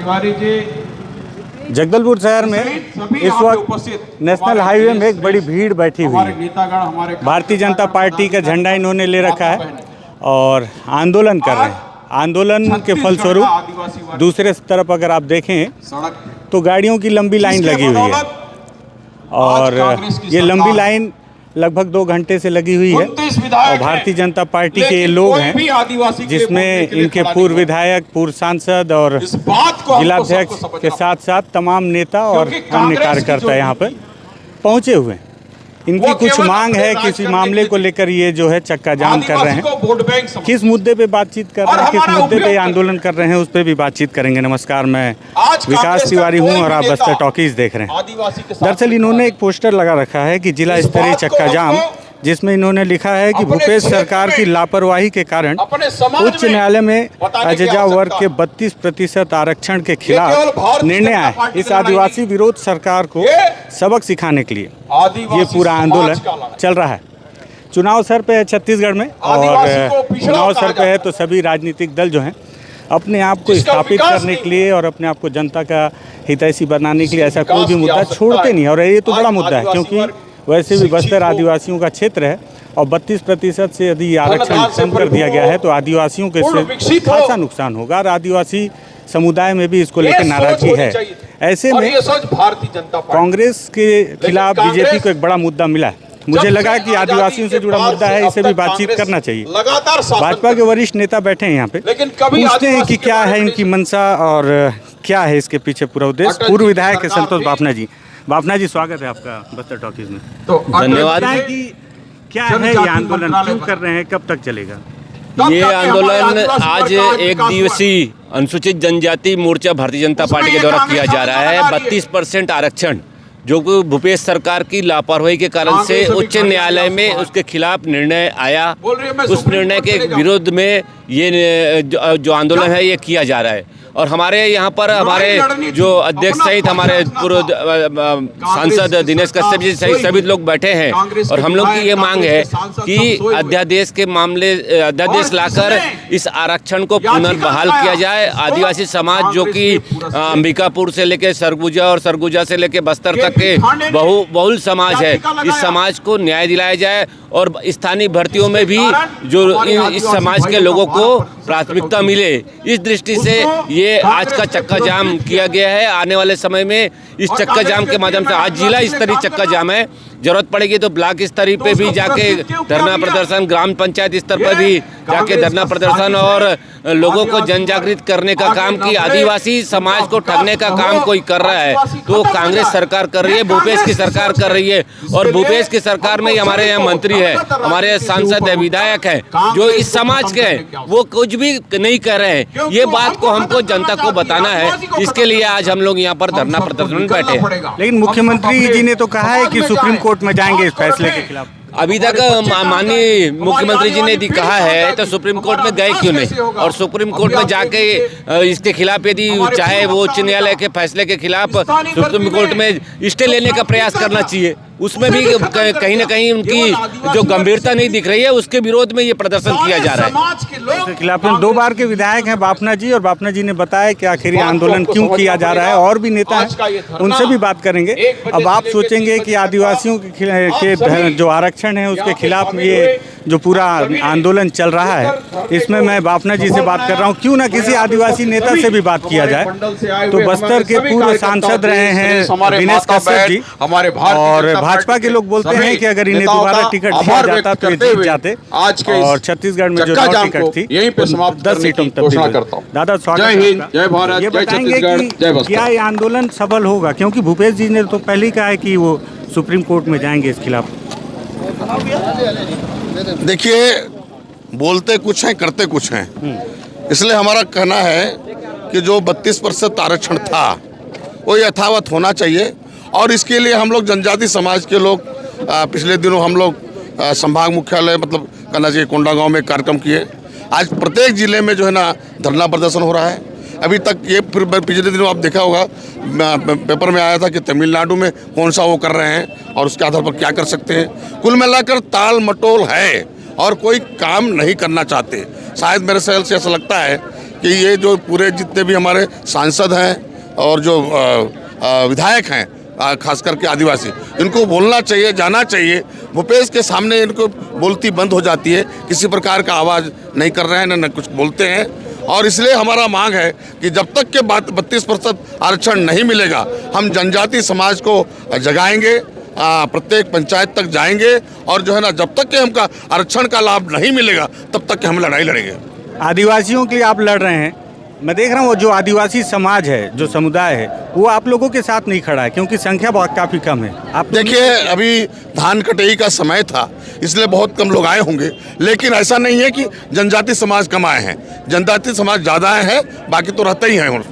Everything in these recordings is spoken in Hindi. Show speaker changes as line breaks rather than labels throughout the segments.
तिवारी जी।
जगदलपुर शहर में इस वक्त नेशनल हाईवे में एक बड़ी भीड़ बैठी हुई है। भारतीय जनता पार्टी का झंडा इन्होंने ले रखा है और आंदोलन कर रहे हैं। आंदोलन के फलस्वरूप दूसरे तरफ अगर आप देखें तो गाड़ियों की लंबी लाइन लगी हुई है और ये लंबी लाइन लगभग 2 घंटे से लगी हुई है। और भारतीय जनता पार्टी के ये लोग हैं जिसमें इनके पूर्व विधायक, पूर्व सांसद और जिलाध्यक्ष के साथ साथ तमाम नेता और अन्य कार्यकर्ता यहाँ पर पहुँचे हुए हैं। इनकी कुछ मांग है, किसी मामले को लेकर ये जो है चक्का जाम कर रहे हैं। किस मुद्दे पे बातचीत कर रहे हैं, किस मुद्दे पे आंदोलन कर रहे हैं, उस पर भी बातचीत करेंगे। नमस्कार, मैं विकास तिवारी हूं और आप बस्तर टॉकीज देख रहे हैं। दरअसल इन्होंने एक पोस्टर लगा रखा है कि जिला स्तरीय चक्का जाम, जिसमें इन्होंने लिखा है कि भूपेश सरकार की लापरवाही के कारण उच्च न्यायालय में अजजा वर्ग के 32% आरक्षण के खिलाफ निर्णय आया। इस आदिवासी विरोध सरकार को सबक सिखाने के लिए ये पूरा आंदोलन चल रहा है। चुनाव सर पे है छत्तीसगढ़ में और चुनाव सर पे है तो सभी राजनीतिक दल जो हैं अपने आप को स्थापित करने के लिए और अपने आप को जनता का हितैषी बनाने के लिए ऐसा कोई भी मुद्दा छोड़ते नहीं। और ये तो बड़ा मुद्दा है क्योंकि वैसे भी बस्तर आदिवासियों का क्षेत्र है और 32% से यदि आरक्षण कम कर दिया गया है तो आदिवासियों के इससे खासा नुकसान होगा और आदिवासी समुदाय में भी इसको लेकर नाराजगी है। ऐसे में कांग्रेस के खिलाफ बीजेपी को एक बड़ा मुद्दा मिला है। मुझे लगा कि आदिवासियों से जुड़ा मुद्दा है, इसे भी बातचीत करना चाहिए। भाजपा के वरिष्ठ नेता बैठे हैं यहाँ पे, पूछते हैं कि क्या है इनकी मंशा और क्या है इसके पीछे पूरा उद्देश्य। पूर्व विधायक है संतोष बाफना जी। बाफना जी, स्वागत है आपका बस्तर टॉकीज में।
तो धन्यवाद।
कि क्या है ये आंदोलन, क्यों कर रहे हैं, कब तक चलेगा
ये आंदोलन? आज एक दिवसीय अनुसूचित जनजाति मोर्चा भारतीय जनता पार्टी के द्वारा किया जा रहा है। 32% आरक्षण जो कि भूपेश सरकार की लापरवाही के कारण से उच्च न्यायालय में उसके खिलाफ निर्णय आया, उस निर्णय के विरोध में ये जो आंदोलन है ये किया जा रहा है। और हमारे यहाँ पर हमारे जो अध्यक्ष सहित हमारे पूर्व सांसद दिनेश कश्यप जी सहित सभी लोग बैठे हैं और हम लोग की ये मांग है कि अध्यादेश के मामले अध्यादेश लाकर इस आरक्षण को पुनर्बहाल किया जाए। आदिवासी समाज जो कि अंबिकापुर से लेकर सरगुजा और सरगुजा से लेकर बस्तर तक के बहुल समाज है, इस समाज को न्याय दिलाया जाए और स्थानीय भर्तियों में भी जो इस समाज के लोगों को प्राथमिकता मिले। इस दृष्टि से ये आज का चक्का जाम किया गया है। आने वाले समय में इस चक्का जाम के माध्यम से आज जिला स्तरीय चक्का जाम है, जरूरत पड़ेगी तो ब्लॉक स्तरीय पे भी जाके धरना प्रदर्शन, ग्राम पंचायत स्तर पर भी जाके धरना प्रदर्शन और लोगों को जन जागृत करने का काम की आदिवासी समाज को ठगने का काम कोई कर रहा है तो कांग्रेस सरकार कर रही है, भूपेश की सरकार कर रही है। और भूपेश की सरकार में हमारे यहाँ मंत्री है, हमारे सांसद है, विधायक है जो इस समाज के हैं, वो कुछ भी नहीं कर रहे हैं। ये बात को हमको जनता को बताना है, इसके लिए आज हम लोग यहाँ पर धरना प्रदर्शन में बैठे हैं।
लेकिन मुख्यमंत्री जी ने तो कहा है कि सुप्रीम कोर्ट में जाएंगे इस फैसले के खिलाफ।
अभी तक माननीय मुख्यमंत्री जी ने कहा है तो सुप्रीम कोर्ट में गए क्यों नहीं? और सुप्रीम कोर्ट में जाके इसके खिलाफ यदि चाहे वो उच्च न्यायालय के फैसले के खिलाफ सुप्रीम कोर्ट में स्टे लेने का प्रयास करना चाहिए। उसमें भी कहीं ना कहीं उनकी जो गंभीरता नहीं दिख रही है, उसके विरोध में ये प्रदर्शन किया जा रहा है।
इसके खिलाफ 2 बार के विधायक हैं बाफना जी, और बाफना जी ने बताया कि आखिर ये आंदोलन क्यों किया जा रहा है। और भी नेता हैं, उनसे भी बात करेंगे। अब आप सोचेंगे कि आदिवासियों के जो आरक्षण है उसके खिलाफ ये जो पूरा आंदोलन चल रहा है, इसमें मैं बाफना जी से बात कर रहा हूँ, क्यों ना किसी आदिवासी नेता से भी बात किया जाए। तो बस्तर के पूर्व सांसद रहे हैं दिनेश कश्यप जी, और भाजपा के लोग बोलते हैं कि अगर इन्हें दोबारा टिकट दिया जाता तो ये जीत जाते। और छत्तीसगढ़ में जो 9 टिकट थी 10 सीटों में तब्दील हुई। दादा स्वागत है। ये बताएंगे कि क्या ये आंदोलन सफल होगा, क्योंकि भूपेश जी ने तो पहले ही कहा है कि वो सुप्रीम कोर्ट में जाएंगे इस खिलाफ।
देखिए, बोलते कुछ हैं करते कुछ हैं, इसलिए हमारा कहना है कि जो 32% आरक्षण था वो यथावत होना चाहिए। और इसके लिए हम लोग जनजाति समाज के लोग पिछले दिनों हम लोग संभाग मुख्यालय मतलब करना चाहिए कोंडागांव में कार्यक्रम किए। आज प्रत्येक जिले में जो है ना धरना प्रदर्शन हो रहा है। अभी तक ये फिर पिछले दिनों आप देखा होगा पेपर में आया था कि तमिलनाडु में कौन सा वो कर रहे हैं और उसके आधार पर क्या कर सकते हैं। कुल मिलाकर ताल मटोल है और कोई काम नहीं करना चाहते। शायद मेरे ख्याल से ऐसा लगता है कि ये जो पूरे जितने भी हमारे सांसद हैं और जो विधायक हैं, खास करके आदिवासी, इनको बोलना चाहिए, जाना चाहिए। भूपेश के सामने इनको बोलती बंद हो जाती है, किसी प्रकार का आवाज़ नहीं कर रहे हैं, न कुछ बोलते हैं। और इसलिए हमारा मांग है कि जब तक के 32% आरक्षण नहीं मिलेगा, हम जनजाति समाज को जगाएंगे, प्रत्येक पंचायत तक जाएंगे, और जो है ना, जब तक कि हमका आरक्षण का लाभ नहीं मिलेगा तब तक कि हम लड़ाई लड़ेंगे।
आदिवासियों के लिए आप लड़ रहे हैं, मैं देख रहा हूँ वो जो आदिवासी समाज है, जो समुदाय है, वो आप लोगों के साथ नहीं खड़ा है क्योंकि संख्या बहुत काफ़ी कम है। आप
देखिए, अभी धान कटाई का समय था, इसलिए बहुत कम लोग आए होंगे, लेकिन ऐसा नहीं है कि जनजाति समाज कम आए हैं। जनजाति समाज ज़्यादा आए हैं, बाकी तो रहते ही हैं।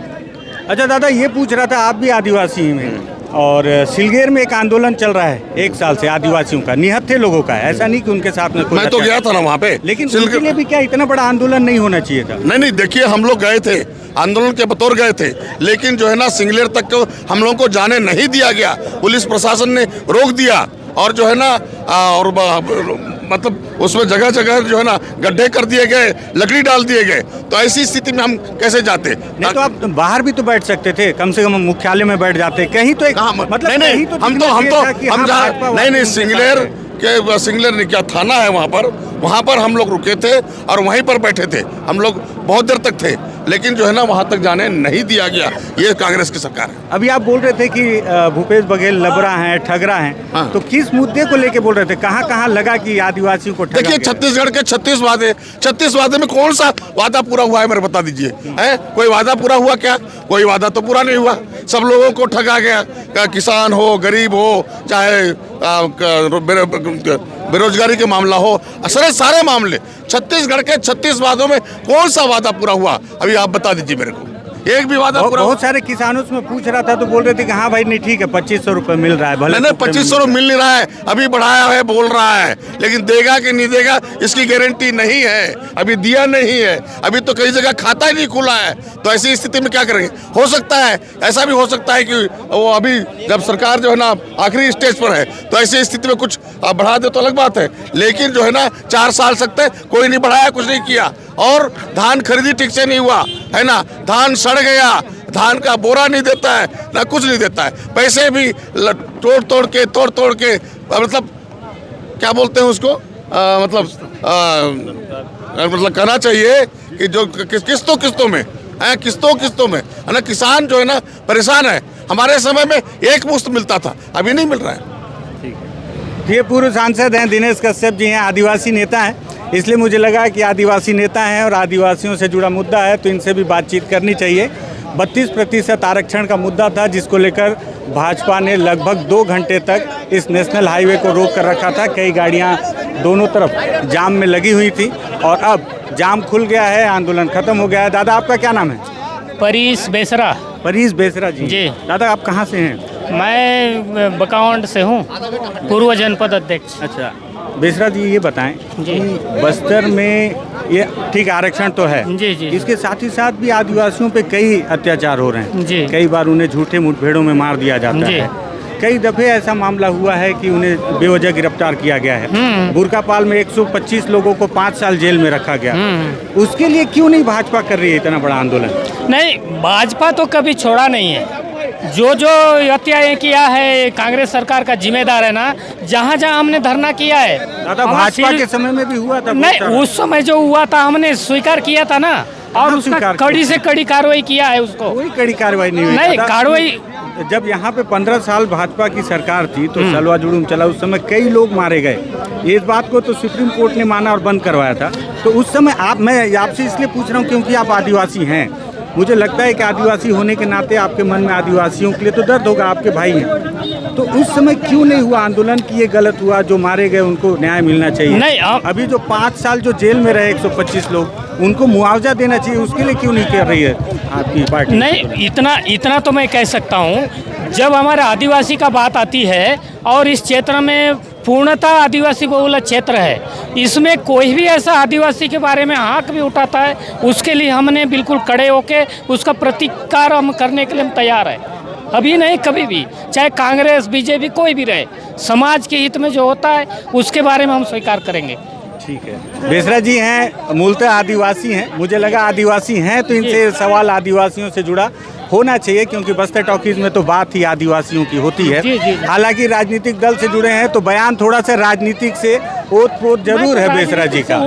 अच्छा दादा, ये पूछ रहा था, आप भी आदिवासी में, और सिलगेर में एक आंदोलन चल रहा है 1 साल से आदिवासियों का, निहत्थे लोगों का है, ऐसा नहीं कि उनके साथ में कोई,
मैं तो गया था ना वहाँ पे,
लेकिन उनके लिए भी क्या इतना बड़ा आंदोलन नहीं होना चाहिए था?
नहीं, देखिए, हम लोग गए थे, आंदोलन के बतौर गए थे, लेकिन जो है ना, सिंगलेर तक को हम लोगों को जाने नहीं दिया गया। पुलिस प्रशासन ने रोक दिया, और जो है ना, और मतलब उसमें जगह जगह जो है ना गड्ढे कर दिए गए, लकड़ी डाल दिए गए। तो ऐसी स्थिति में हम कैसे जाते?
नहीं तो आप बाहर भी तो बैठ सकते थे, कम से कम मुख्यालय में बैठ जाते, कहीं तो एक, मतलब
नहीं, सिंगलेर ने क्या थाना है वहाँ पर हम लोग रुके थे और वहीं पर बैठे थे, हम लोग बहुत देर तक थे, लेकिन जो है ना, वहाँ तक जाने नहीं दिया गया। ये कांग्रेस की सरकार है।
अभी आप बोल रहे थे कि भूपेश बघेल लबरा हैं, ठगरा हैं,
हाँ।
तो किस मुद्दे को लेके बोल रहे थे? कहाँ कहाँ लगा कि आदिवासियों को ठगा
देखिए,
गया?
छत्तीसगढ़ के 36 वादे में कौन सा वादा पूरा हुआ है, मेरे बता दीजिए। है कोई वादा पूरा हुआ क्या? कोई वादा तो पूरा नहीं हुआ। सब लोगों को ठगा गया, किसान हो, गरीब हो, चाहे बेरोजगारी के मामला हो, सारे मामले। छत्तीसगढ़ के 36 वादों में कौन सा वादा पूरा हुआ? अभी आप बता दीजिए मेरे को, एक भी वादा पूरा?
बहुत सारे किसानों से मैं पूछ रहा था तो बोल रहे थे कि हाँ भाई, नहीं ठीक है, 2500 रुपये मिल रहा है, भले
नहीं, 2500 मिल नहीं रहा है, अभी बढ़ाया है, बोल रहा है, लेकिन देगा कि नहीं देगा इसकी गारंटी नहीं है, अभी दिया नहीं है, अभी तो कई जगह खाता ही नहीं खुला है। तो ऐसी स्थिति में क्या करेंगे? हो सकता है, ऐसा भी हो सकता है कि वो अभी जब सरकार जो है ना आखिरी स्टेज पर है, तो ऐसी स्थिति में कुछ बढ़ा दे तो अलग बात है, लेकिन जो है ना 4 साल सकते कोई नहीं बढ़ाया, कुछ नहीं किया, और धान खरीदी ठीक से नहीं हुआ है ना, धान सड़ गया, धान का बोरा नहीं देता है ना, कुछ नहीं देता है, पैसे भी तोड़ तोड़ के मतलब क्या बोलते हैं उसको, मतलब कहना चाहिए कि जो किस्तों में है ना, किसान जो है ना परेशान है। हमारे समय में एक मुश्त मिलता था, अभी नहीं मिल रहा है।
ये पूर्व सांसद हैं दिनेश कश्यप जी हैं, आदिवासी नेता हैं, इसलिए मुझे लगा कि आदिवासी नेता हैं और आदिवासियों से जुड़ा मुद्दा है तो इनसे भी बातचीत करनी चाहिए। 32% आरक्षण का मुद्दा था, जिसको लेकर भाजपा ने लगभग 2 घंटे तक इस नेशनल हाईवे को रोक कर रखा था। कई गाड़ियां दोनों तरफ जाम में लगी हुई थी और अब जाम खुल गया है, आंदोलन खत्म हो गया है। दादा, आपका क्या नाम है?
परीस बेसरा।
परीस बेसरा जी। दादा, आप कहाँ से हैं?
मैं बकावंड से हूँ, पूर्व जनपद अध्यक्ष।
अच्छा बेसरा जी, ये बताएं
जी।
कि बस्तर में ये ठीक आरक्षण तो है
जी जी,
इसके साथ ही साथ भी आदिवासियों पे कई अत्याचार हो रहे हैं
जी।
कई बार उन्हें झूठे मुठभेड़ों में मार दिया जाता है। कई दफे ऐसा मामला हुआ है कि उन्हें बेवजह गिरफ्तार किया गया है। बुरकापाल में 125 लोगों को 5 साल जेल में रखा गया। उसके लिए क्यों नहीं भाजपा कर रही है इतना बड़ा आंदोलन?
नहीं, भाजपा तो कभी छोड़ा नहीं है। जो हत्याएं किया है कांग्रेस सरकार का जिम्मेदार है ना। जहाँ जहाँ हमने धरना किया है,
दादा भाजपा के समय में भी हुआ था।
नहीं, उस समय जो हुआ था हमने स्वीकार किया था ना, और उसका कड़ी से कड़ी कार्रवाई किया है उसको।
कोई कड़ी कार्रवाई नहीं हुई।
नहीं, कार्रवाई
जब यहाँ पे 15 साल भाजपा की सरकार थी तो सलवा जुलूम चला, उस समय कई लोग मारे गए। इस बात को तो सुप्रीम कोर्ट ने माना और बंद करवाया था। तो उस समय मैं आपसे इसलिए पूछ रहा हूँ क्योंकि आप आदिवासी हैं। मुझे लगता है कि आदिवासी होने के नाते आपके मन में आदिवासियों के लिए तो दर्द होगा, आपके भाई हैं। तो उस समय क्यों नहीं हुआ आंदोलन कि ये गलत हुआ, जो मारे गए उनको न्याय मिलना चाहिए?
नहीं,
अभी जो 5 साल जो जेल में रहे 125 लोग, उनको मुआवजा देना चाहिए, उसके लिए क्यों नहीं कर रही है आपकी पार्टी?
नहीं, इतना तो मैं कह सकता हूँ, जब हमारे आदिवासी का बात आती है और इस क्षेत्र में पूर्णतः आदिवासी बहुल क्षेत्र है, इसमें कोई भी ऐसा आदिवासी के बारे में हाँक भी उठाता है, उसके लिए हमने बिल्कुल कड़े होके उसका प्रतिकार हम करने के लिए हम तैयार है। अभी नहीं, कभी भी, चाहे कांग्रेस बीजेपी कोई भी रहे, समाज के हित में जो होता है उसके बारे में हम स्वीकार करेंगे।
ठीक है। बेसरा जी हैं मूलतः आदिवासी हैं, मुझे लगा आदिवासी हैं तो इनसे सवाल आदिवासियों से जुड़ा होना चाहिए, क्योंकि बस्तर टॉकीज में तो बात ही आदिवासियों की होती है। हालांकि राजनीतिक दल से जुड़े हैं तो बयान थोड़ा सा राजनीतिक से ओत-प्रोत जरूर है बेसरा जी का,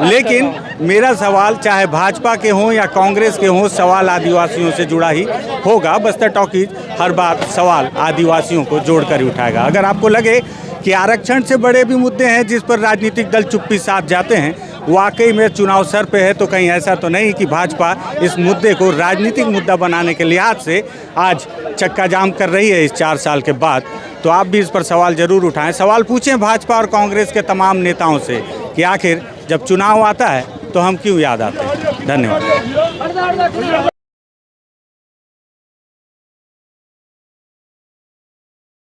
लेकिन मेरा सवाल चाहे भाजपा के हों या कांग्रेस के हों, सवाल आदिवासियों से जुड़ा ही होगा। बस्तर टॉकीज हर बार सवाल आदिवासियों को जोड़कर ही उठाएगा। अगर आपको लगे कि आरक्षण से बड़े भी मुद्दे हैं जिस पर राजनीतिक दल चुप्पी साध जाते हैं, वाकई में चुनाव सर पे है, तो कहीं ऐसा तो नहीं कि भाजपा इस मुद्दे को राजनीतिक मुद्दा बनाने के लिहाज से आज चक्का जाम कर रही है इस 4 साल के बाद। तो आप भी इस पर सवाल जरूर उठाएं, सवाल पूछें भाजपा और कांग्रेस के तमाम नेताओं से कि आखिर जब चुनाव आता है तो हम क्यों याद आते हैं। धन्यवाद।